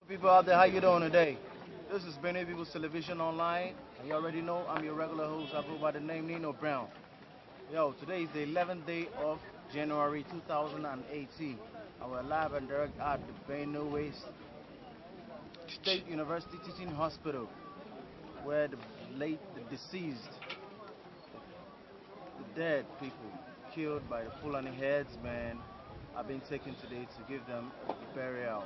People out there, how you doing today? This is Benue People's Television Online, and you already know I'm your regular host. I go by the name Nino Brown. Yo, today is the 11th day of January 2018. And we're live and direct at the Benue State University Teaching Hospital, where the deceased, the dead people killed by the Fulani herdsmen are being taken today to give them a burial.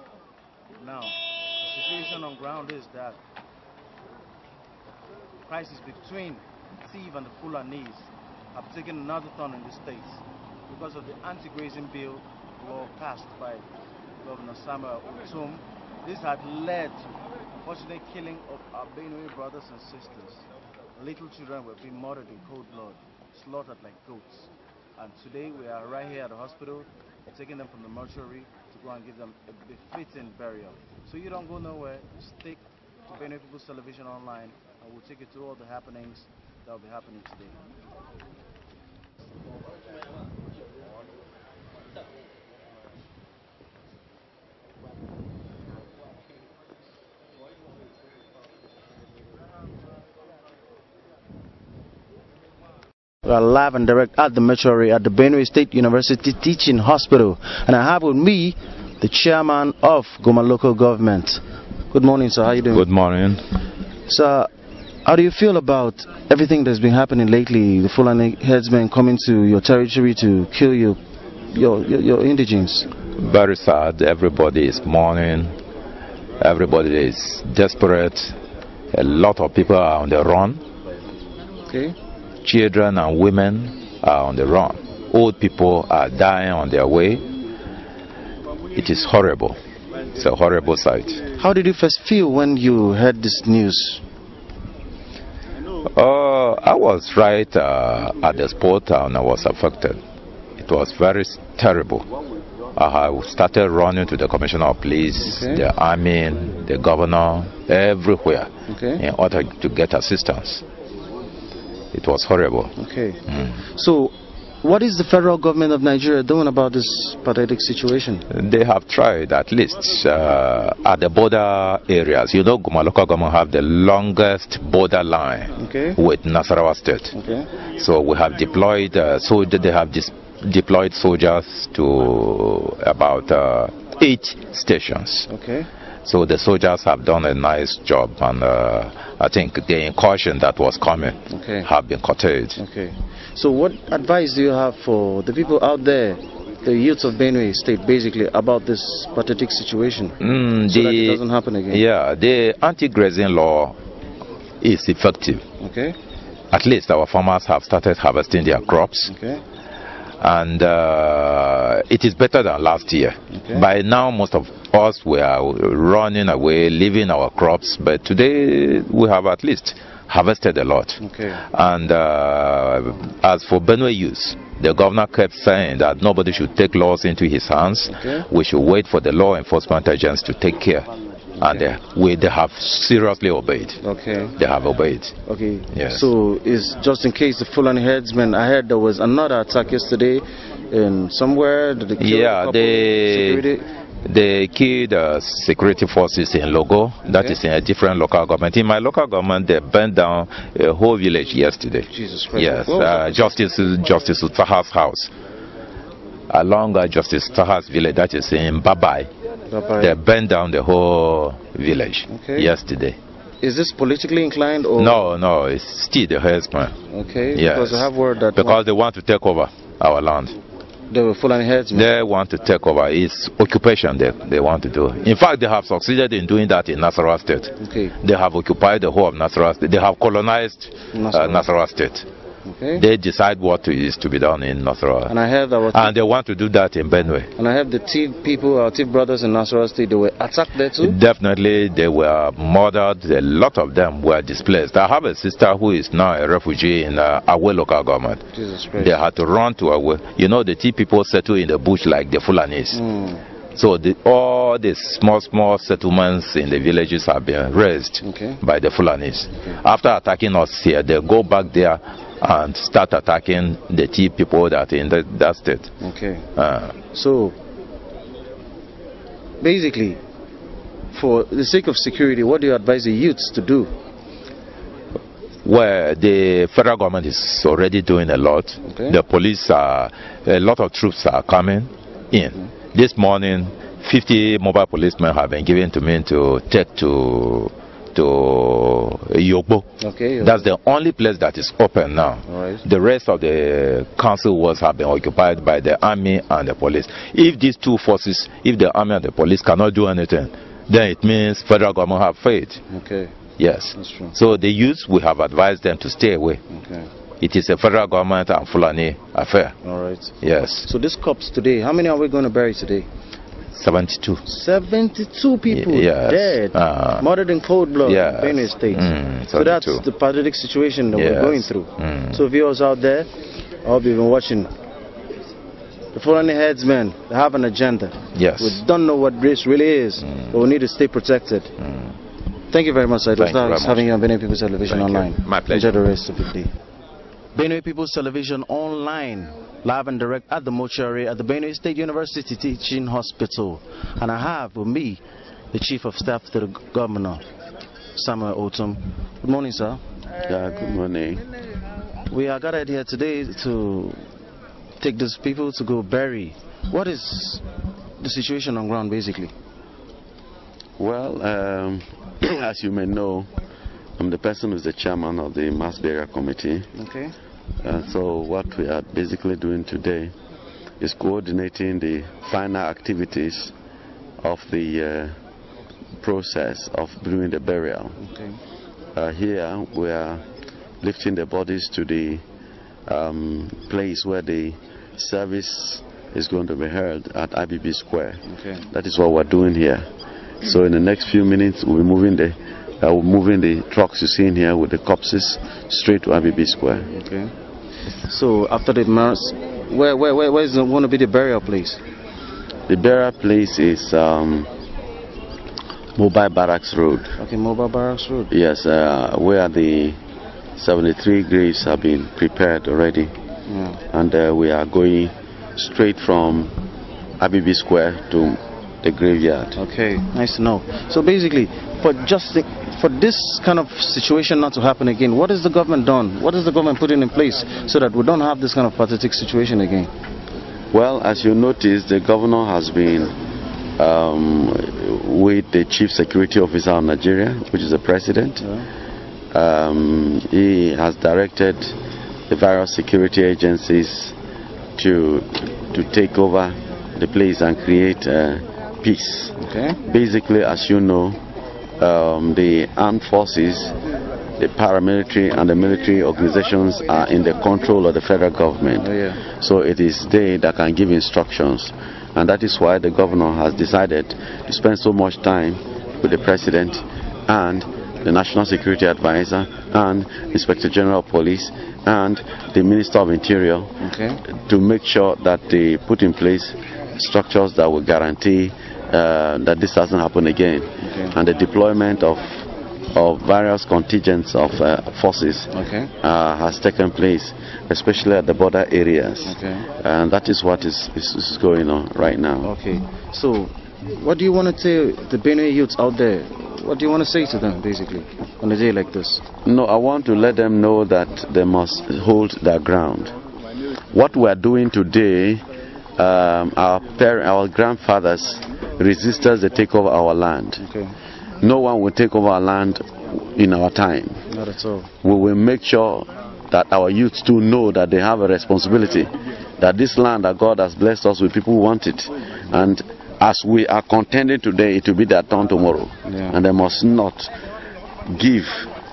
Now, the situation on ground is that the crisis between Tiv and the Fulanis have taken another turn in the states because of the anti-grazing bill law passed by Governor Samuel Otom. This had led to unfortunate killing of our Benue brothers and sisters. Little children were being murdered in cold blood, slaughtered like goats. And today we are right here at the hospital, taking them from the mortuary to go and give them a befitting burial. So you don't go nowhere, stick to Benue People's Television Online, and we'll take you to all the happenings that will be happening today. We are live and direct at the mortuary at the Benue State University Teaching Hospital, and I have with me the chairman of Goma local government. Good morning, sir. How are you doing? Good morning. Sir, how do you feel about everything that's been happening lately? The Fulani herdsmen coming to your territory to kill your indigenes. Very sad. Everybody is mourning. Everybody is desperate. A lot of people are on the run. Okay. Children and women are on the run. Old people are dying on their way. It is horrible. It's a horrible sight. How did you first feel when you heard this news? I was right at the spot and I was affected. It was very terrible. I started running to the commissioner of police, okay, the army, the governor, everywhere, okay, in order to get assistance. It was horrible. Okay. So, what is the federal government of Nigeria doing about this pathetic situation? They have tried, at least at the border areas. You know, Goma local government have the longest border line, okay, with Nasarawa State. Okay. So we have deployed, they have deployed soldiers to about 8 stations. Okay. So the soldiers have done a nice job, and I think the incursion that was coming, okay, have been curtailed. Okay. So what advice do you have for the people out there, the youths of Benue State, basically, about this pathetic situation, so that it doesn't happen again? Yeah, the anti-grazing law is effective. Okay. At least our farmers have started harvesting their crops. Okay. And it is better than last year. Okay. By now, most of us were running away, leaving our crops, but today we have at least harvested a lot. Okay. And as for Benue youth, the governor kept saying that nobody should take laws into his hands. Okay. We should wait for the law enforcement agents to take care. And they have seriously obeyed. Okay. They have obeyed. Okay. Yes. So, is just in case the Fulani herdsmen, I heard there was another attack yesterday in somewhere. Did they kill they killed security forces in Logo. That is in a different local government. In my local government, they burned down a whole village yesterday. Jesus Christ. Yes, Justice Utaha's house. Along Justice Utaha's village, that is in Babai. They burned down the whole village yesterday. Is this politically inclined or? No, it's still the herdsmen. Okay. Yes. Because I have word that. Because they want to take over our land. The Fulani herdsmen. They want to take over. It's occupation they want to do. In fact, they have succeeded in doing that in Nasarawa State. Okay. They have occupied the whole of Nasarawa State. They have colonized Nasarawa State. Okay. They decide what is to be done in Nasarawa. And I heard that. And they want to do that in Benue. And I heard the Tiv people, our Tiv brothers in Nasarawa State, they were attacked there too? Definitely, they were murdered. A lot of them were displaced. I have a sister who is now a refugee in Awe local government. Jesus Christ. They had to run to Awe. You know, the Tiv people settle in the bush like the Fulanis. So all the small settlements in the villages have been razed by the Fulanis. After attacking us here, they go back there and start attacking the Tea people that in that state. Okay. So basically, for the sake of security, what do you advise the youths to do? Well, the federal government is already doing a lot. Okay. The police a lot of troops are coming in. This morning, 50 mobile policemen have been given to me to take to Yogbo. Okay. That's the only place that is open now. Right. The rest of the council wards have been occupied by the army and the police. If these two forces, if the army and the police cannot do anything, then it means federal government have failed. Okay. Yes. That's true. So the youth, we have advised them to stay away. Okay. It is a federal government and Fulani affair. All right. Yes. So this corpse today, how many are we going to bury today? 72. 72 people Yes. dead, murdered in cold blood in Benue State. So that's the pathetic situation that we're going through. So viewers out there, I hope you've been watching. The Fulani herdsmen, they have an agenda. Yes. We don't know what race really is, but we need to stay protected. Thank you very much, sir. It was nice having you on Benue People's Television Online. My pleasure. Enjoy the rest of the day. Benue People's Television Online, live and direct at the mortuary at the Benue State University Teaching Hospital. And I have with me the Chief of Staff to the Governor, Samuel Otom. Good morning, sir. Yeah, good morning. We are gathered here today to take these people to go bury. What is the situation on ground, basically? Well, as you may know, I'm the person who's the chairman of the Mass Burial Committee. Okay. So what we are basically doing today is coordinating the final activities of the process of doing the burial. Okay. Here we are lifting the bodies to the place where the service is going to be held at IBB Square. Okay. That is what we're doing here. So in the next few minutes we'll be moving the trucks you see in here with the corpses straight to IBB Square. Okay. So after the mass, where is going to be the burial place? The burial place is Mobile Barracks Road. Okay, Mobile Barracks Road. Yes, where the 73 graves have been prepared already. Yeah. And we are going straight from IBB Square to the graveyard. Okay, nice to know. So basically, for this kind of situation not to happen again, what has the government done? What is the government putting in place so that we don't have this kind of pathetic situation again? Well, as you notice, the governor has been with the Chief Security Officer of Nigeria, which is the president. Yeah. He has directed the various security agencies to take over the place and create peace. Okay. Basically, as you know, the armed forces, the paramilitary and the military organizations are in the control of the federal government. Oh, yeah. So it is they that can give instructions, and that is why the governor has decided to spend so much time with the president and the National Security Advisor and Inspector General of Police and the Minister of Interior, okay, to make sure that they put in place structures that will guarantee that this doesn't happen again. Okay. And the deployment of various contingents of forces has taken place, especially at the border areas. Okay. And that is what is going on right now. Okay. So, what do you want to tell the Benue youths out there? What do you want to say to them, basically, on a day like this? No, I want to let them know that they must hold their ground. What we are doing today, our grandfathers resisted the takeover of our land. Okay. No one will take over our land in our time. Not at all. We will make sure that our youths too know that they have a responsibility, that this land that God has blessed us with, people who want it. And as we are contending today, it will be their turn tomorrow. Yeah. And they must not give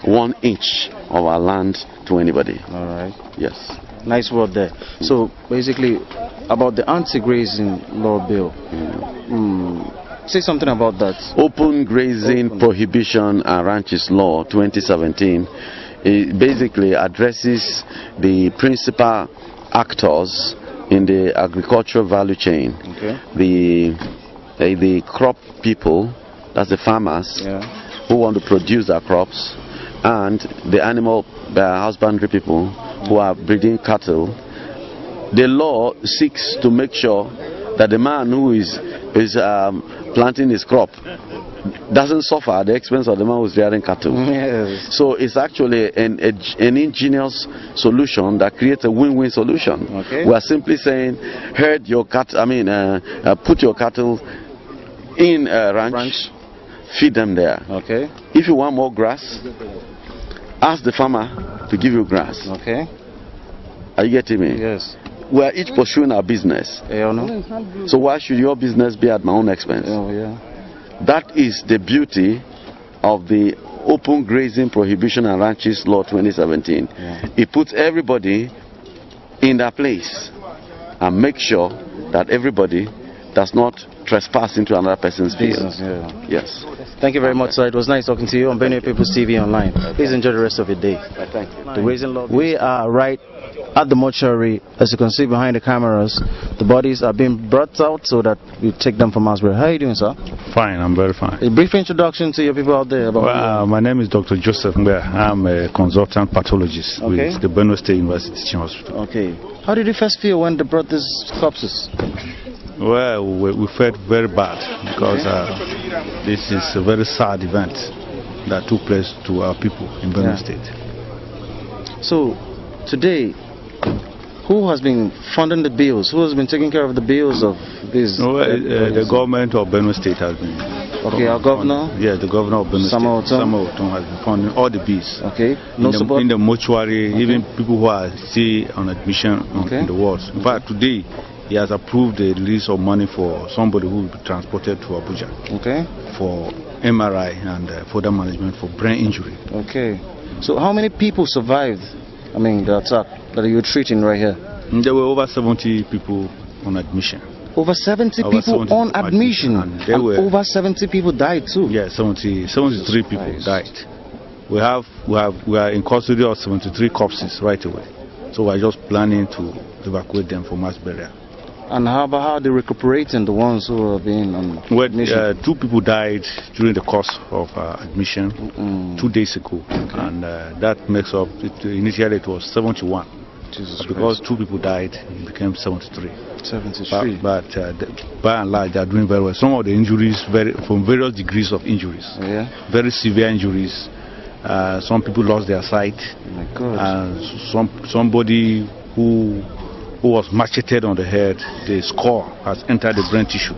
1 inch of our land to anybody. All right. Yes. Nice word there. So basically, about the anti-grazing law bill, say something about that. Open Grazing Prohibition and Ranches Law 2017, it basically addresses the principal actors in the agricultural value chain. Okay. The crop people, that's the farmers, who want to produce their crops, and the animal husbandry people who are breeding cattle. The law seeks to make sure that the man who is planting his crop doesn't suffer at the expense of the man who's rearing cattle. Yes. So it's actually an ingenious solution that creates a win-win solution. Okay. We are simply saying, herd your cattle. Put your cattle in a ranch, feed them there. Okay. If you want more grass, ask the farmer to give you grass. Okay. Are you getting me? Yes. We are each pursuing our business. So why should your business be at my own expense? Oh, yeah. That is the beauty of the Open Grazing Prohibition and Ranches Law 2017. Yeah. It puts everybody in their place and makes sure that everybody does not trespass into another person's field. Yeah. Yes. Thank you very much, sir. It was nice talking to you on Benue People's TV Online. Please enjoy the rest of your day. Thank you. The Raising Love. We are right at the mortuary. As you can see behind the cameras, the bodies are being brought out so that we take them from Asbury. How are you doing, sir? Fine, I'm very fine. A brief introduction to your people out there. About my name is Dr. Joseph Mbe. I'm a consultant pathologist with the Benue State University Teaching Hospital. Okay. How did you first feel when they brought these corpses? Well, we felt very bad because this is a very sad event that took place to our people in Benue State. So, today, who has been funding the bills? Who has been taking care of the bills of these? The government of Benue State has been. Okay, our governor? Yeah, the governor of Benue State, Samuel Otom, has been funding all the bills. Okay. In the mortuary, even people who are still on admission in the wards. In fact, today, he has approved the release of money for somebody who will be transported to Abuja. Okay. For MRI and further management for brain injury. Okay. So how many people survived, the attack that you were treating right here? There were over 70 people on admission. Over 70 people on admission? And over 70 people died too? Yeah, 73 people died. We are in custody of 73 corpses right away. So we're just planning to evacuate them for mass burial. And how about how they recuperating the ones who are being on admission? 2 people died during the course of admission 2 days ago. Okay. And that makes up, initially it was 71. Jesus because Christ. 2 people died, it became 73. 73. But by and large, they are doing very well. Some of the injuries, from various degrees of injuries. Yeah. Very severe injuries. Some people lost their sight. Oh my God. And somebody who was macheted on the head, the skull has entered the brain tissue.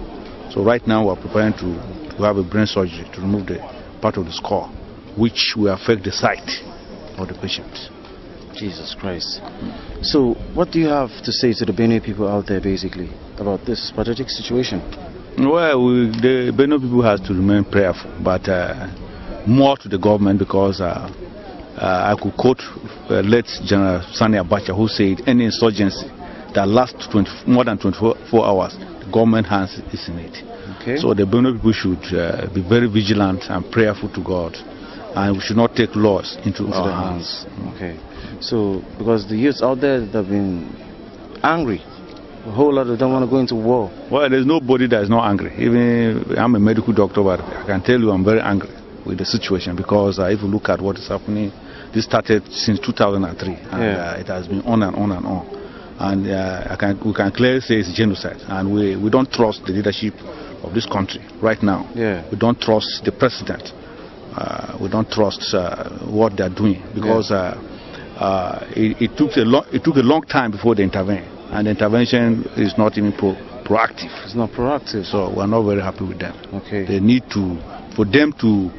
So right now we are preparing to have a brain surgery to remove the part of the skull, which will affect the sight of the patient. Jesus Christ. So what do you have to say to the Benue people out there basically about this pathetic situation? Well, the Benue people have to remain prayerful, but more to the government, because I could quote late General Sani Abacha, who said any insurgency that lasts more than 24 hours, the government hands is in it. Okay. So the Benue people should be very vigilant and prayerful to God, and we should not take laws into our hands. Okay. So because the youths out there that have been angry, a whole lot of them want to go into war. Well, there's nobody that is not angry. Even I'm a medical doctor, but I can tell you I'm very angry with the situation, because if you look at what is happening, this started since 2003, and it has been on and on and on. And we can clearly say it's genocide, and we don't trust the leadership of this country right now. Yeah. We don't trust the president. We don't trust what they're doing, because it took a long time before they intervened, and the intervention is not even proactive. It's not proactive. So we're not very happy with them. Okay. They need for them to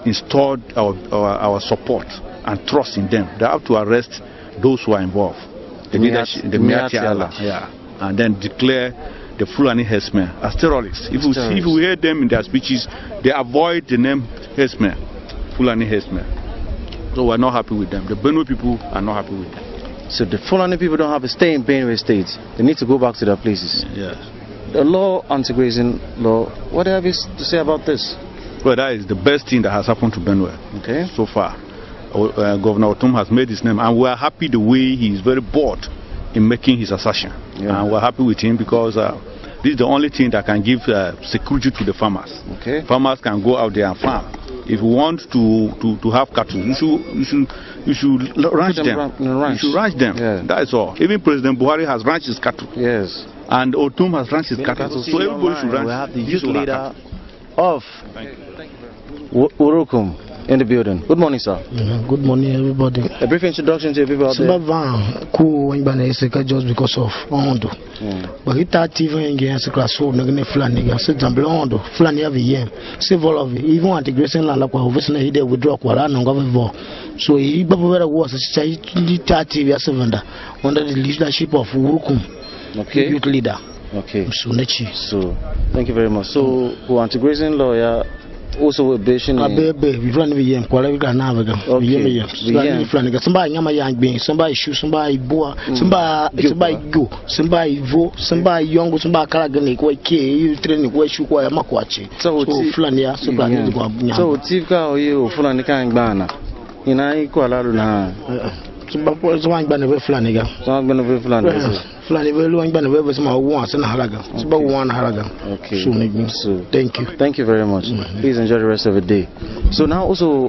install our support and trust in them. They have to arrest those who are involved. The Miati Allah, and then declare the Fulani herdsmen as terrorists. If we hear them in their speeches, they avoid the name herdsmen, Fulani herdsmen. So we're not happy with them. The Benue people are not happy with them. So the Fulani people don't have a stay in Benue State. They need to go back to their places. Yes. The law, anti-grazing law, what do you have to say about this? Well, that is the best thing that has happened to Benue so far. Governor Otom has made his name, and we are happy the way he is very bold in making his assertion. Yeah. And we're happy with him, because this is the only thing that can give security to the farmers. Okay. Farmers can go out there and farm. if you want to have cattle, you should ranch them. You should ranch them. Yeah. That is all. Even President Buhari has ranched his cattle. Yes. And Otum has ranched his cattle. So everybody should ranch. We have the youth leader of Urukum in the building. Good morning, sir. Good morning, everybody. A brief introduction to people out there. Just because of Ondo. But he thought even in Games class, so Nagane Flanagan, said Zamblando, Flani every year. Several of it, even at the Grayson Lapa, obviously he did withdraw Kuala government. So he was a TV as under the leadership of Urukum, youth leader. Okay. So thank you very much. So who anti-grazing lawyer also a patient we run with him somebody yama young being somebody shoot somebody boa somebody go somebody vote somebody young somebody karagani kwa you training kwa shoot kwa makwachi so flania so tifka oyo fulani kan gbana ina iko alalu na so wan gbana we flania Flani will want to some once and haraga. It's about one haraga. Okay. So thank you. Thank you very much. Please enjoy the rest of the day. So now also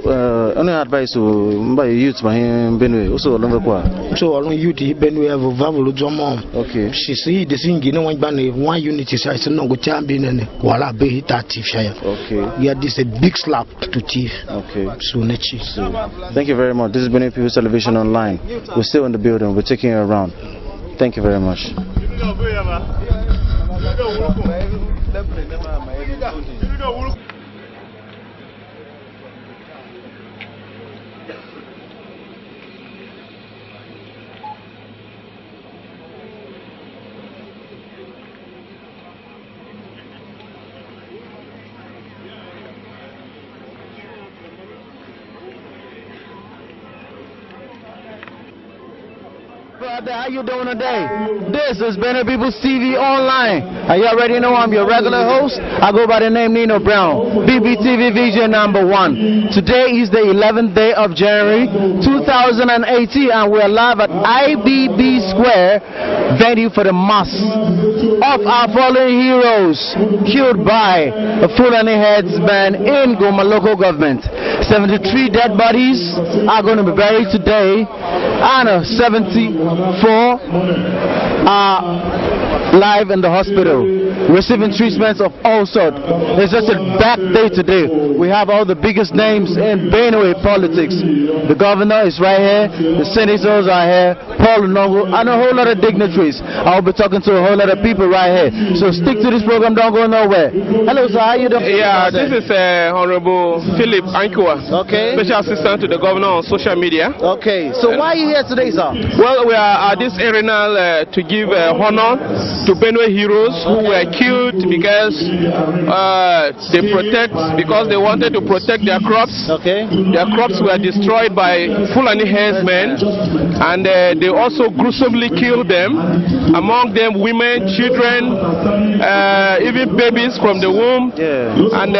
any advice to by youth by Benue also along the qua. So along youth Benue have a value to mom. Okay. She see the thing you know one unity size no go champion and wala be that shire. Okay. Yeah, this is a big slap to thief. Okay. So nechi. So thank you very much. This is Benue People's Television Online. We're still in the building. We're taking you around. Thank you very much. How you doing today? This is Benue People's TV Online. And you already know I'm your regular host. I go by the name Nino Brown, BBTV VJ #1. Today is the 11th day of January 2018 and we're live at IBB Square, venue for the mass of our fallen heroes killed by the Fulani herdsmen in Goma local government. 73 dead bodies are going to be buried today and 74 are live in the hospital receiving treatments of all sorts. It's just a bad day today. We have all the biggest names in Benue politics. The governor is right here, the senators are here, Paul Nongo, and a whole lot of dignitaries. I'll be talking to a whole lot of people right here. So stick to this program, don't go nowhere. Hello sir, how you doing? Yeah, this is Honorable Philip Ankua, Special Assistant to the Governor on social media. Okay, so why are you here today, sir? Well, we are at this arena to give honor to Benue heroes who were killed because they wanted to protect their crops. Okay. Their crops were destroyed by Fulani herdsmen, and they also gruesomely killed them. Among them, women, children, even babies from the womb. Yeah. And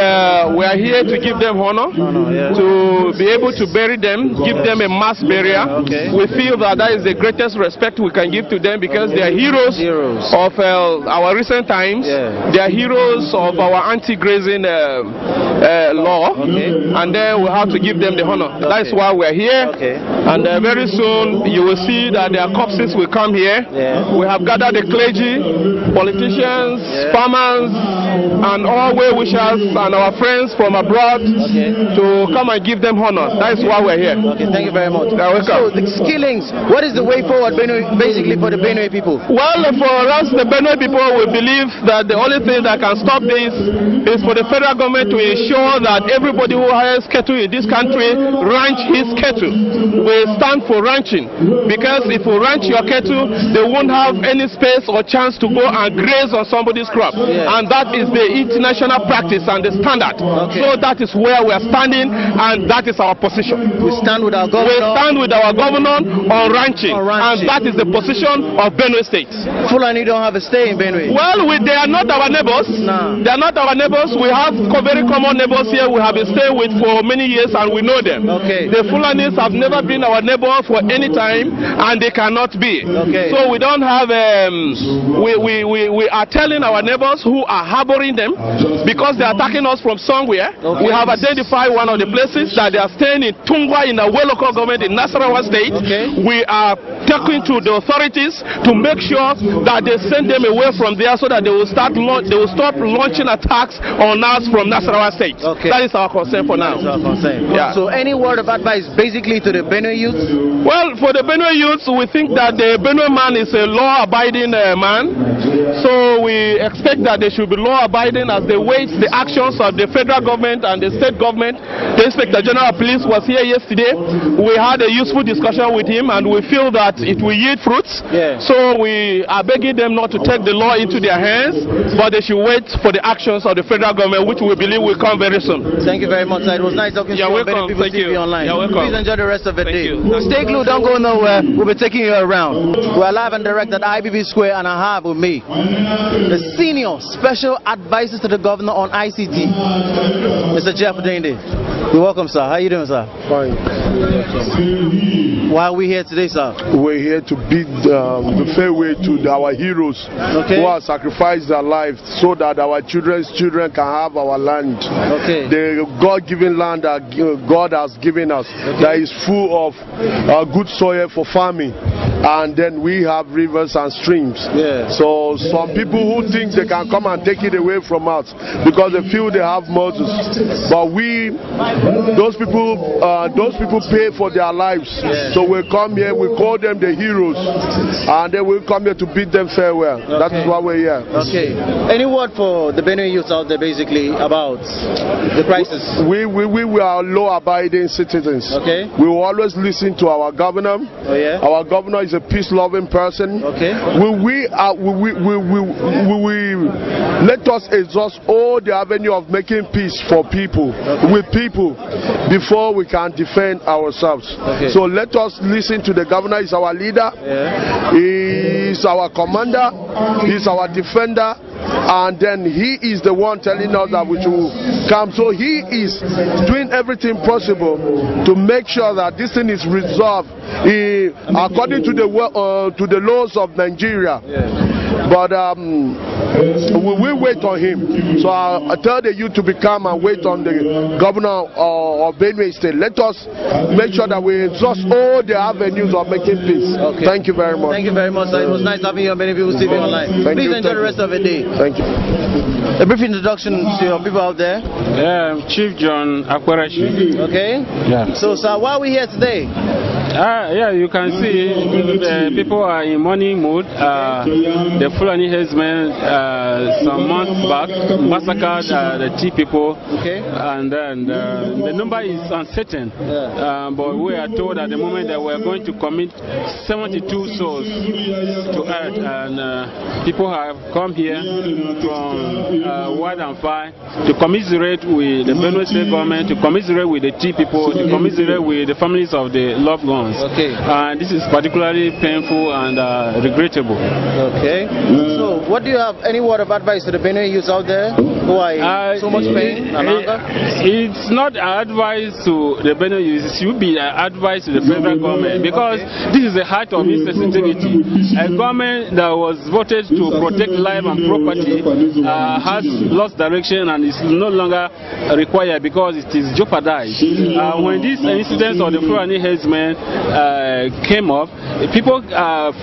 we are here to give them honor, to be able to bury them, give them a mass burial. Okay. We feel that that is the greatest respect we can give to them because they are heroes of our recent times. They are heroes of our anti-grazing law, and then we have to give them the honor. That's why we're here. And very soon you will see that their corpses will come here. We have gathered the clergy, politicians, farmers, and all well-wishers and our friends from abroad to come and give them honor. That's why we're here. Okay, thank you very much. You're welcome. So the killings, what is the way forward basically for the Benue people? Well, for us, the Benue people, we believe that the only thing that can stop this is for the federal government to ensure that everybody who has cattle in this country ranch his cattle. We stand for ranching because if you ranch your cattle, they won't have any space or chance to go and graze on somebody's crop. And that is the international practice and the standard. So that is where we are standing, and that is our position. We stand with our governor. We stand with our governor on ranching, and that is the position of Benue State. Fulani don't have a stay in Benue. Well, they are not our neighbors. No. They are not our neighbors. We have very common neighbors here we have been staying with for many years, and we know them. Okay. The Fulanis have never been our neighbor for any time, and they cannot be. Okay. So we don't have, we are telling our neighbors who are harboring them, because they are attacking us from somewhere. Okay. We have identified one of the places that they are staying in Tungwa in a local government in Nasarawa State. Okay. We are talking to the authorities to make sure that they send them away from there, so that they will stop launching attacks on us from Nasarawa State. Okay. That is our concern for now. That's our concern. Yeah. So any word of advice basically to the Benue youth? Well, for the Benue youth, we think that the Benue man is a law-abiding man. So we expect that they should be law-abiding as they wait the actions of the federal government and the state government. The Inspector General of Police was here yesterday. We had a useful discussion with him, and we feel that it will yield fruits. Yeah. So we are begging them not to take the law into their hands, but they should wait for the actions of the federal government, which we believe will come very soon. Thank you very much, sir. It was nice talking to you on Benue People TV Online. You're welcome. Please enjoy the rest of the day. You. Stay glued, don't go nowhere. We'll be taking you around. We're live and direct at IBB Square, and I have with me the senior special advisor to the governor on ICT, Mr. Jeff Dende. You're welcome, sir. How are you doing, sir? Fine. Why are we here today, sir? We're here to bid the farewell to our heroes who have sacrificed their lives so that our children's children can have our land. Okay. The God-given land that God has given us, that is full of good soil for farming. And then we have rivers and streams. Yeah. So some people who think they can come and take it away from us because they feel they have Moses. But those people pay for their lives. Yeah. So we come here, we call them the heroes, and then we come here to bid them farewell. Okay. That is why we're here. Okay. Any word for the Benue youth out there basically about the crisis? We are law-abiding citizens. Okay. We will always listen to our governor. Oh, yeah? Our governor is a peace-loving person. Okay. We let us exhaust all the avenue of making peace for people, with people, before we can defend ourselves. Okay. So let us listen to the governor. He's our leader. Yeah. He's our commander. He's our defender. And then he is the one telling us that we should come. So he is doing everything possible to make sure that this thing is resolved according to the laws of Nigeria. Yeah. But we will wait on him. So I tell the youth to be calm and wait on the governor of Benue State. Let us make sure that we exhaust all the avenues of making peace. Okay. Thank you very much. Thank you very much, sir. It was nice having you on Benue People TV Online. Please enjoy the rest of the day. Thank you. A brief introduction to your people out there. Chief John Akwarashi. Okay. Yeah. So, sir, why are we here today? Yeah, you can see people are in mourning mood. The Fulani herdsmen some months back massacred the tea people. Okay. And then the number is uncertain. Yeah. But we are told at the moment that we are going to commit 72 souls to earth. And people have come here from wide and far to commiserate with the Benue State government, to commiserate with the tea people, to commiserate with the families of the loved ones. Okay. And this is particularly painful and regrettable. Okay. So, what do you have? Any word of advice to the Benue youths out there who are in so much pain and anger? It's not advice to the Benue youths. It should be advice to the federal government, because this is the heart of insensitivity. A government that was voted to protect life and property has lost direction and is no longer required because it is jeopardized. When these incidents of the Fulani herdsmen came up, people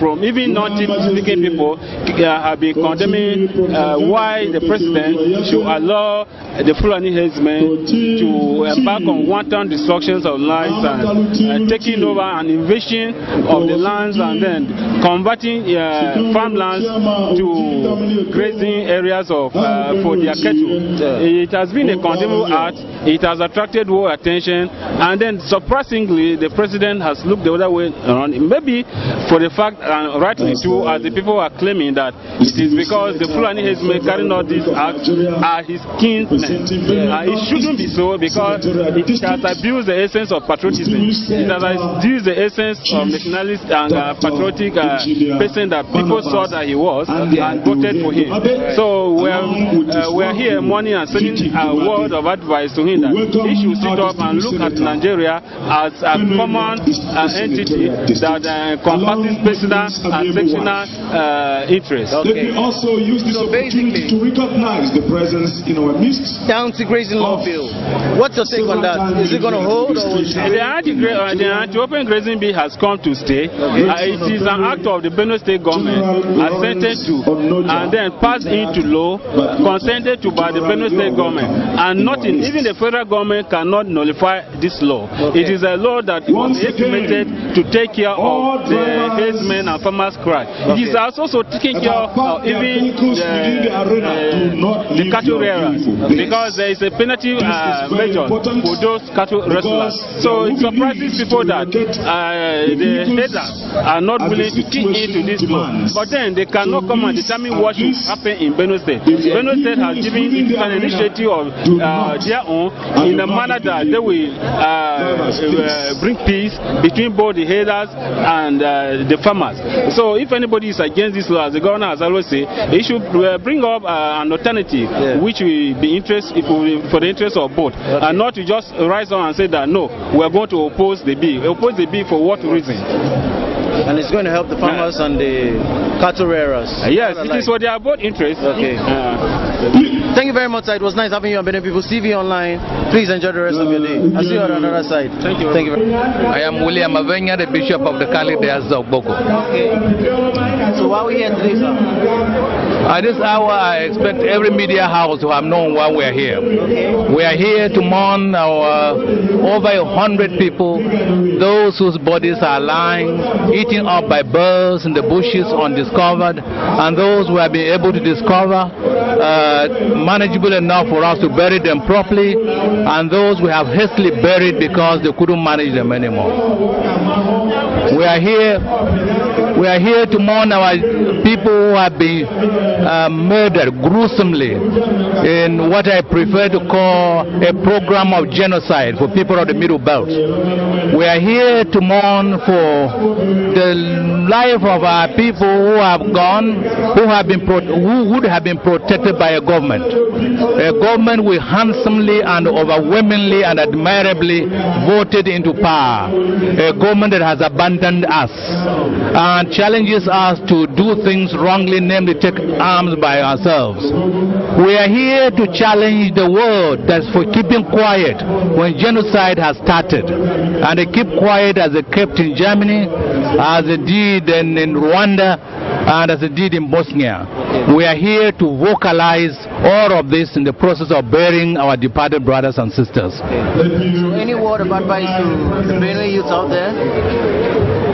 from even non-speaking people have been condemning why the president should allow the Fulani herdsmen to embark on wanton destructions of lives and taking over an invasion of the lands and then converting farmlands to grazing areas of for their cattle. It has been a condemnable act. It has attracted world attention, and then surprisingly, the president has looked the other way around. Maybe for the fact, and rightly too, as the people are claiming that it is because the Fulani herdsmen carrying out these acts are his kinsmen. It shouldn't be so, because it has abused the essence of patriotism. It has abused the essence of nationalist and patriotic person that people saw that he was and voted for him. So we're here morning and sending a word of advice to him that he should sit up and look at Nigeria as a common entity that encompasses personal and sectional interests. Okay. Also use this opportunity to recognize the presence in our midst. The anti-grazing law bill. What's your take on that? Is it going to hold? Or the anti-open grazing bill has come to stay. It is an act of the Benue State government assented to and then passed into law, consented to by the Benue State government, and nothing, even the federal government cannot nullify this law. It is a law that was implemented to take care of the herdsmen and farmers' cry. It is also taking care of even the cattle rearers, because there is a penalty measure for those cattle rustlers. So it surprises people that the headers are not willing to key into this law. But then they cannot come and determine what should happen in Benue State. Benue State has given an initiative of their own in a manner that they will bring peace between both the headers and the farmers. So if anybody is against this law, as the governor has always said, he should bring up an alternative which will be for the interest of both, and not to just rise on and say that no, we are going to oppose the bill. Oppose the bill for what reason? And it's going to help the farmers and the cattle rearers. Yes, it is for their both interests. Okay. Thank you very much, sir. It was nice having you on Benue People's TV Online. Please enjoy the rest of your day. I'll see you on another side. Thank you. Thank you very much. I am William Avenya, the Bishop of the Catholic Diocese of Boko. Okay. So why are we here today, sir? At this hour, I expect every media house to have known why we are here. Okay. We are here to mourn our over 100 people, those whose bodies are lying, eaten up by birds in the bushes undiscovered, and those who have been able to discover manageable enough for us to bury them properly, and those we have hastily buried because they couldn't manage them anymore. We are here to mourn our people who have been murdered gruesomely in what I prefer to call a program of genocide for people of the Middle Belt. We are here to mourn for the life of our people who have gone, who would have been protected by a government we handsomely and overwhelmingly and admirably voted into power, a government that has abandoned us and challenges us to do things wrongly, namely take arms by ourselves. We are here to challenge the world that's for keeping quiet when genocide has started, and they keep quiet as they kept in Germany, as they did in Rwanda, and as they did in Bosnia. We are here to vocalize all of this in the process of burying our departed brothers and sisters. So any word of advice to the Benue youth out there?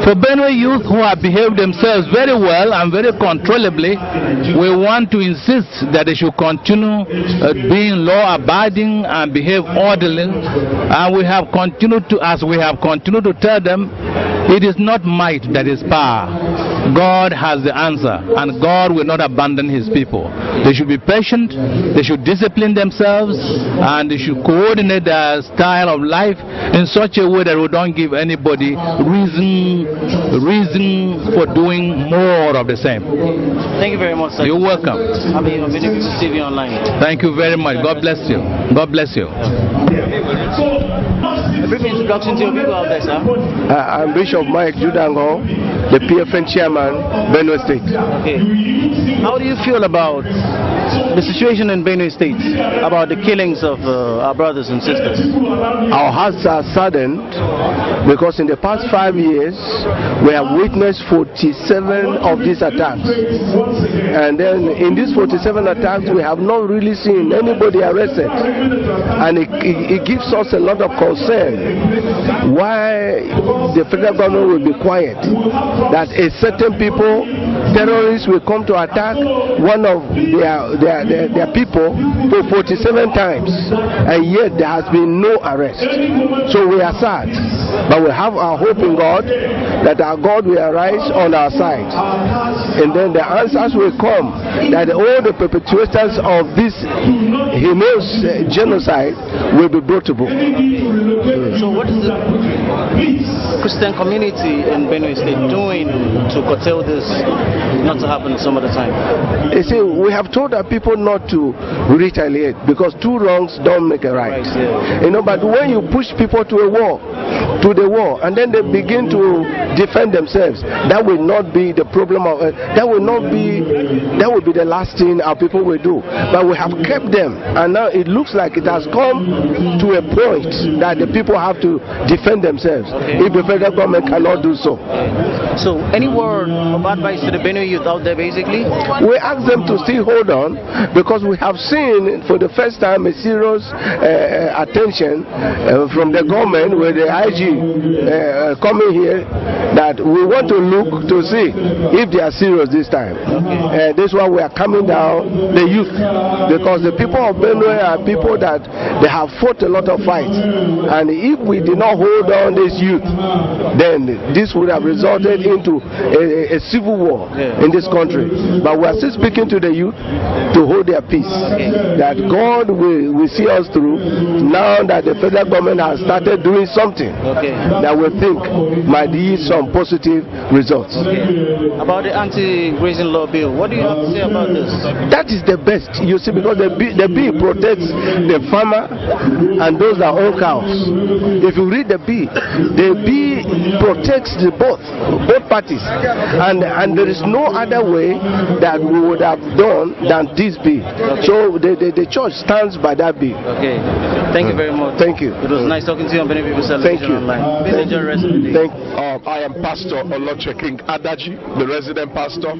For Benue youth who have behaved themselves very well and very controllably, we want to insist that they should continue being law-abiding and behave orderly. And we have continued to, as we have continued to tell them, it is not might that is power. God has the answer, and God will not abandon his people. They should be patient, they should discipline themselves, and they should coordinate their style of life in such a way that we don't give anybody reason for doing more of the same. Thank you very much, sir. You're welcome. Having you on Benue People's TV Online. Thank you very much. God bless you. God bless you. A brief introduction to your people out there, sir. I'm Bishop Mike Judango, the PFN chairman, Benue State. Okay. How do you feel about the situation in Benue State, about the killings of our brothers and sisters? Our hearts are saddened because in the past 5 years we have witnessed 47 of these attacks, and then in these 47 attacks we have not really seen anybody arrested, and it gives us a lot of concern why the federal government will be quiet, that a certain people, terrorists, will come to attack one of their people for 47 times, and yet there has been no arrest. So we are sad. But we have our hope in God that our God will arise on our side. And then the answers will come that all the perpetrators of this heinous genocide will be brought to book. So what is the Christian community in Benue State doing to curtail this not to happen some other time? You see, we have told our people not to retaliate because two wrongs don't make a right. You know, but when you push people to the war, and then they begin to defend themselves, that will not be the problem of that will be the last thing our people will do. But we have kept them, and now it looks like it has come to a point that the people have to defend themselves if the federal government cannot do so. So any word of advice to the Benue youth out there? Basically, we ask them to still hold on, because we have seen for the first time a serious attention from the government with the IG coming here, that we want to look to see if they are serious this time. This is why we are coming down the youth, because the people of Benue are people that they have fought a lot of fights, and if we did not hold on this youth, then this would have resulted into a civil war in this country. But we are still speaking to the youth to hold their peace, that God will see us through now that the federal government has started doing something that we think might yield some positive results. About the anti-grazing law bill, what do you have to say about this? That is the best, you see, because the bill protects the farmer and those that own cows. If you read the bill protects both parties, and there is no other way that we would have done than this bill. So the church stands by that bill. Thank you very much. Thank you. It was nice talking to you on Benue People's Television Online. Please enjoy the rest of the day. I am Pastor Olocheking Adaji, the resident pastor,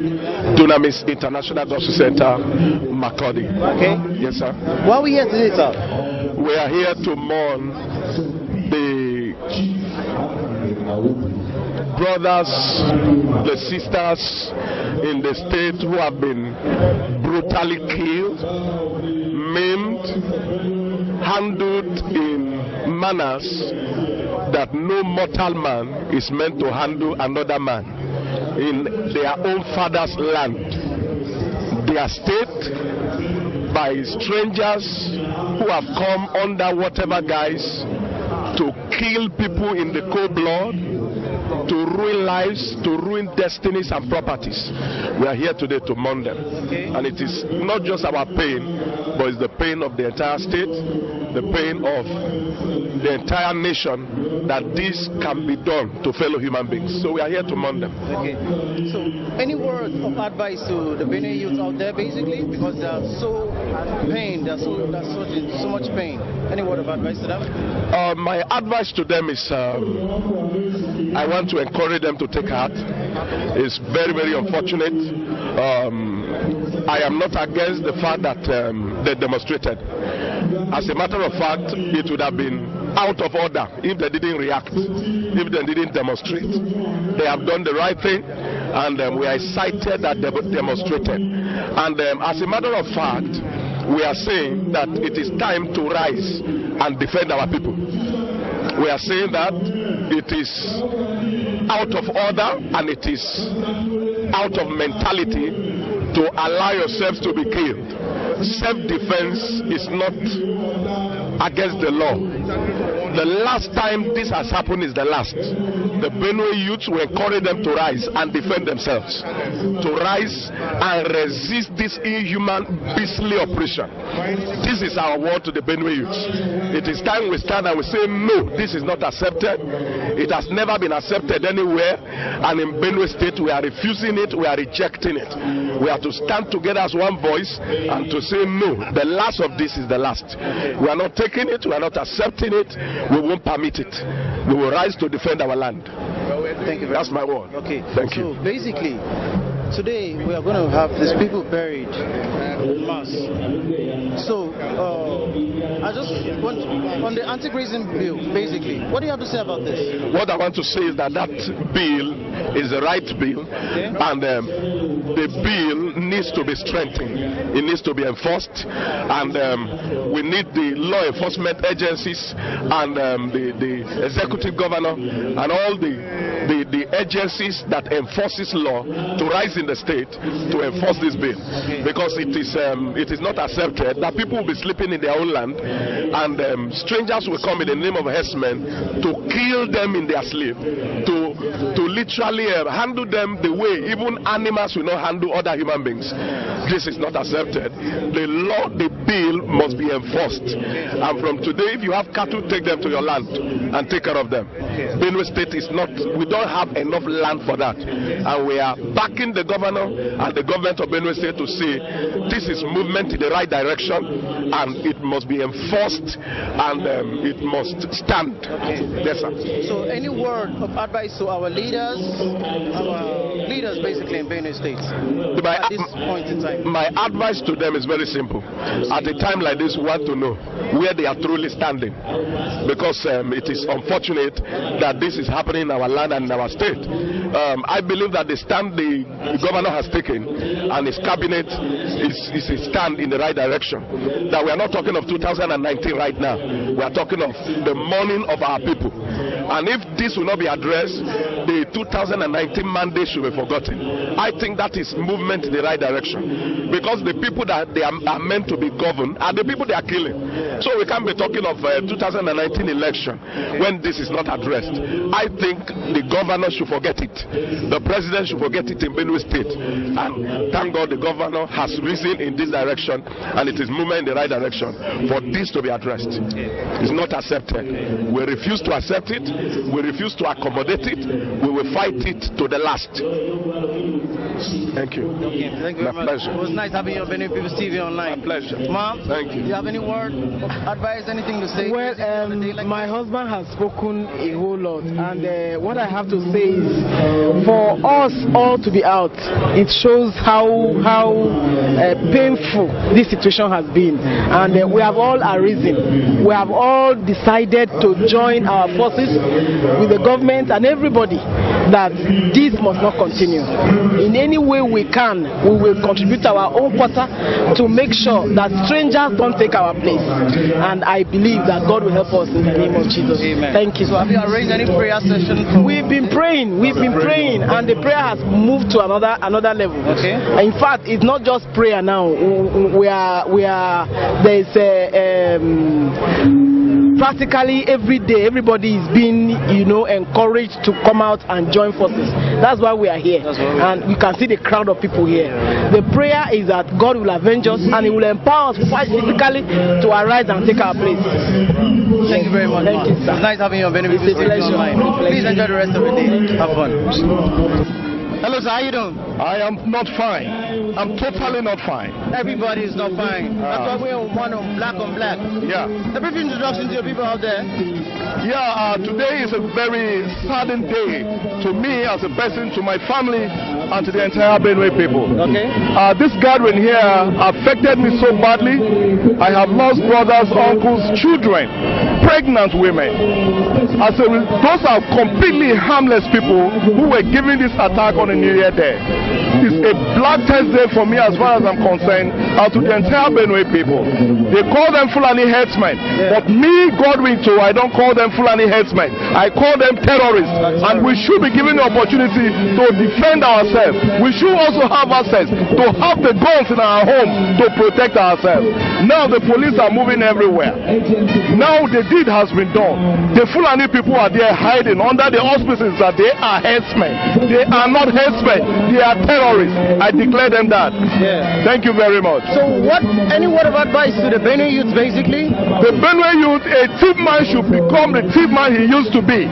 Dunamis International Gospel Center, Makurdi. Yes, sir. Why are we here today, sir? We are here to mourn the brothers, the sisters in the state who have been brutally killed, maimed, handled in manners that no mortal man is meant to handle another man in their own father's land, their state, by strangers who have come under whatever guise to kill people in the cold blood, to ruin lives, to ruin destinies and properties. We are here today to mourn them. And it is not just our pain, but it's the pain of the entire state, the pain of the entire nation, that this can be done to fellow human beings. So we are here to mourn them. So any word of advice to the Benue youth out there, basically, because they are so pain, they're so in so much pain. Any word of advice to them? My advice to them is I want to encourage them to take heart. It's very, very unfortunate. I am not against the fact that they demonstrated. As a matter of fact, it would have been out of order if they didn't react, if they didn't demonstrate. They have done the right thing, and we are excited that they demonstrated. And as a matter of fact, we are saying that it is time to rise and defend our people. We are saying that it is out of order and it is out of mentality to allow yourselves to be killed. Self-defense is not against the law. The last time this has happened is the last. The Benue youths will encourage them to rise and defend themselves, to rise and resist this inhuman, beastly oppression. This is our word to the Benue youths. It is time we stand and we say, no, this is not accepted. It has never been accepted anywhere, and in Benue State we are refusing it, we are rejecting it. We have to stand together as one voice and to say, no, the last of this is the last. We are not taking it, we are not accepting it, we won't permit it. We will rise to defend our land. Thank you very much. That's my word. Thank you. So basically, today we are going to have these people buried in mass. So I just want, on the anti-grazing bill, basically, what do you have to say about this? What I want to say is that that bill It's the right bill, and the bill needs to be strengthened. It needs to be enforced, and we need the law enforcement agencies and the executive governor and all the agencies that enforces law to rise in the state to enforce this bill, because it is not accepted that people will be sleeping in their own land and strangers will come in the name of herdsmen to kill them in their sleep, to literally handle them the way even animals will not handle other human beings. This is not accepted. The law, the bill must be enforced, and from today, if you have cattle, take them to your land and take care of them. Benue State is not, we don't have enough land for that, and we are backing the governor and the government of Benue State to say this is movement in the right direction, and it must be enforced, and it must stand. Yes, sir. So any word of advice to our leaders basically in Benue State at this point in time? My advice to them is very simple. At a time like this, we want to know where they are truly standing, because it is unfortunate that this is happening in our land and in our state. I believe that the stand the governor has taken and his cabinet is a stand in the right direction. That we are not talking of 2019 right now. We are talking of the mourning of our people. And if this will not be addressed, the 2019 mandate should be forgotten. I think that is movement in the right direction, because the people that they are meant to be governed are the people they are killing. So we can't be talking of 2019 election when this is not addressed. I think the governor should forget it. The president should forget it in Benue State. And thank God the governor has risen in this direction, and it is movement in the right direction for this to be addressed. It's not accepted. We refuse to accept it. We refuse to accommodate it. We will fight it to the last. Thank you. Thank you very much. Pleasure. It was nice having you on Benue People's TV online. My pleasure. Ma'am, thank you. Do you have any word of advice, anything to say? Well, my husband has spoken a whole lot, and what I have to say is, for us all to be out, it shows how painful this situation has been, and we have all arisen. We have all decided to join our forces with the government and everybody that this must not continue. In any way we can, we will contribute our own quota to make sure that strangers don't take our place. And I believe that God will help us in the name of Jesus. Amen. Thank you. So have you arranged any prayer session? We've been praying, and the prayer has moved to another level. Okay. In fact, it's not just prayer now. There's practically every day everybody is being encouraged to come out and join forces. That's why we are here, and you can see the crowd of people here. The prayer is that God will avenge us, and He will empower us quite physically to arise and take our place. Thank you very much. Thank you, sir. It's nice having you on Benue People's TV online. Please enjoy the rest of the day. Have fun. Hello, sir. How you doing? I am not fine. I'm totally not fine. Everybody is not fine. That's why we're on black on black. Yeah. A brief introduction to your people out there. Yeah, today is a very saddening day to me as a person, to my family, and to the entire Benue people. Okay. This gathering here affected me so badly. I have lost brothers, uncles, children, pregnant women. Those are completely harmless people who were giving this attack on a New Year day. It's a black test day for me as far as I'm concerned, and to the entire Benue people. They call them Fulani herdsmen, but me, Godwin, too, I don't call them Fulani herdsmen. I call them terrorists, and we should be given the opportunity to defend ourselves. We should also have access to have the guns in our home to protect ourselves. Now the police are moving everywhere. Now the deed has been done. The Fulani people are there hiding under the auspices that they are herdsmen. They are not herdsmen, they are terrorists. I declare them that. Thank you very much. So any word of advice to the Benue youth basically? The Benue youth, a thief man should become the thief man he used to be.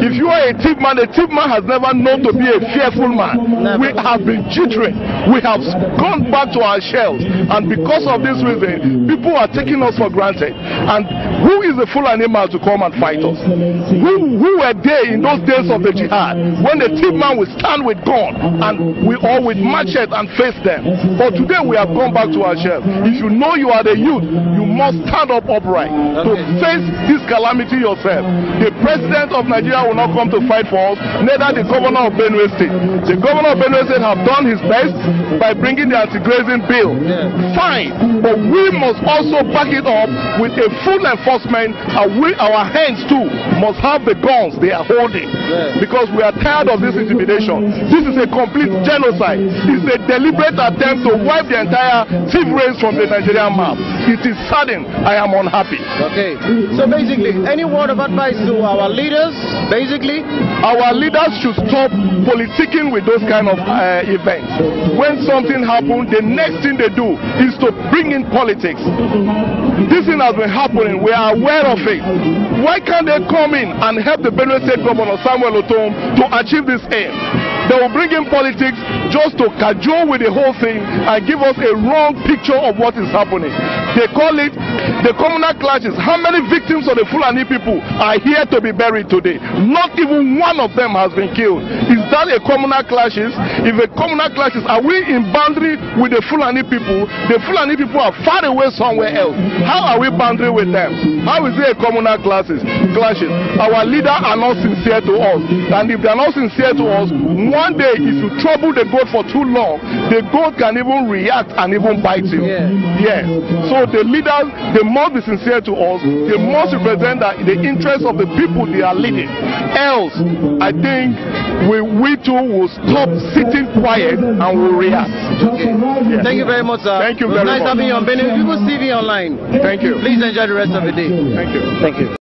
If you are a thief man has never known to be a fearful man. We have been jittering. We have gone back to our shells. And because of this reason, people are taking us for granted. And who is the Fulani man to come and fight us? Who were there in those days of the jihad when the thief man would stand with gun and we all with machete and face them? But today we have gone back to our shells. If you know you are the youth, you must stand up upright to face this calamity yourself. The president of Nigeria will not come to fight for us, neither the governor of Benue State. The governor of Benue State have done his best by bringing the anti-grazing bill. Fine, but we must also back it up with a full enforcement, and our hands too must have the guns they are holding, because we are tired of this intimidation. This is a complete genocide. It's a deliberate attempt to wipe the entire thief race from the Nigerian map. It is sudden. I am unhappy. Okay, so basically, any word of advice to our leaders? Basically, our leaders should stop politicking with those kind of events. When something happens, the next thing they do is to bring in politics. This thing has been happening. We are aware of it. Why can't they come in and help the Benue State Governor Samuel Otom to achieve this aim? They will bring in politics just to cajole with the whole thing and give us a wrong picture of what is happening. They call it the communal clashes. How many victims of the Fulani people are here to be buried today? Not even one of them has been killed. Is that a communal clashes? If a communal clashes, are we in boundary with the Fulani people? The Fulani people are far away somewhere else. How are we boundary with them? How is it a communal clashes? Our leaders are not sincere to us. And if they are not sincere to us, one day if you trouble the goat for too long, the goat can even react and even bite you. Yes. So the leaders, they must be sincere to us. They must represent the interests of the people they are leading. Else, I think we too will stop sitting quiet and will react. Yes. Thank you very much, sir. Thank you very much. Nice having you on Benue People's TV Online. Thank you. Please enjoy the rest of the day. Thank you. Thank you.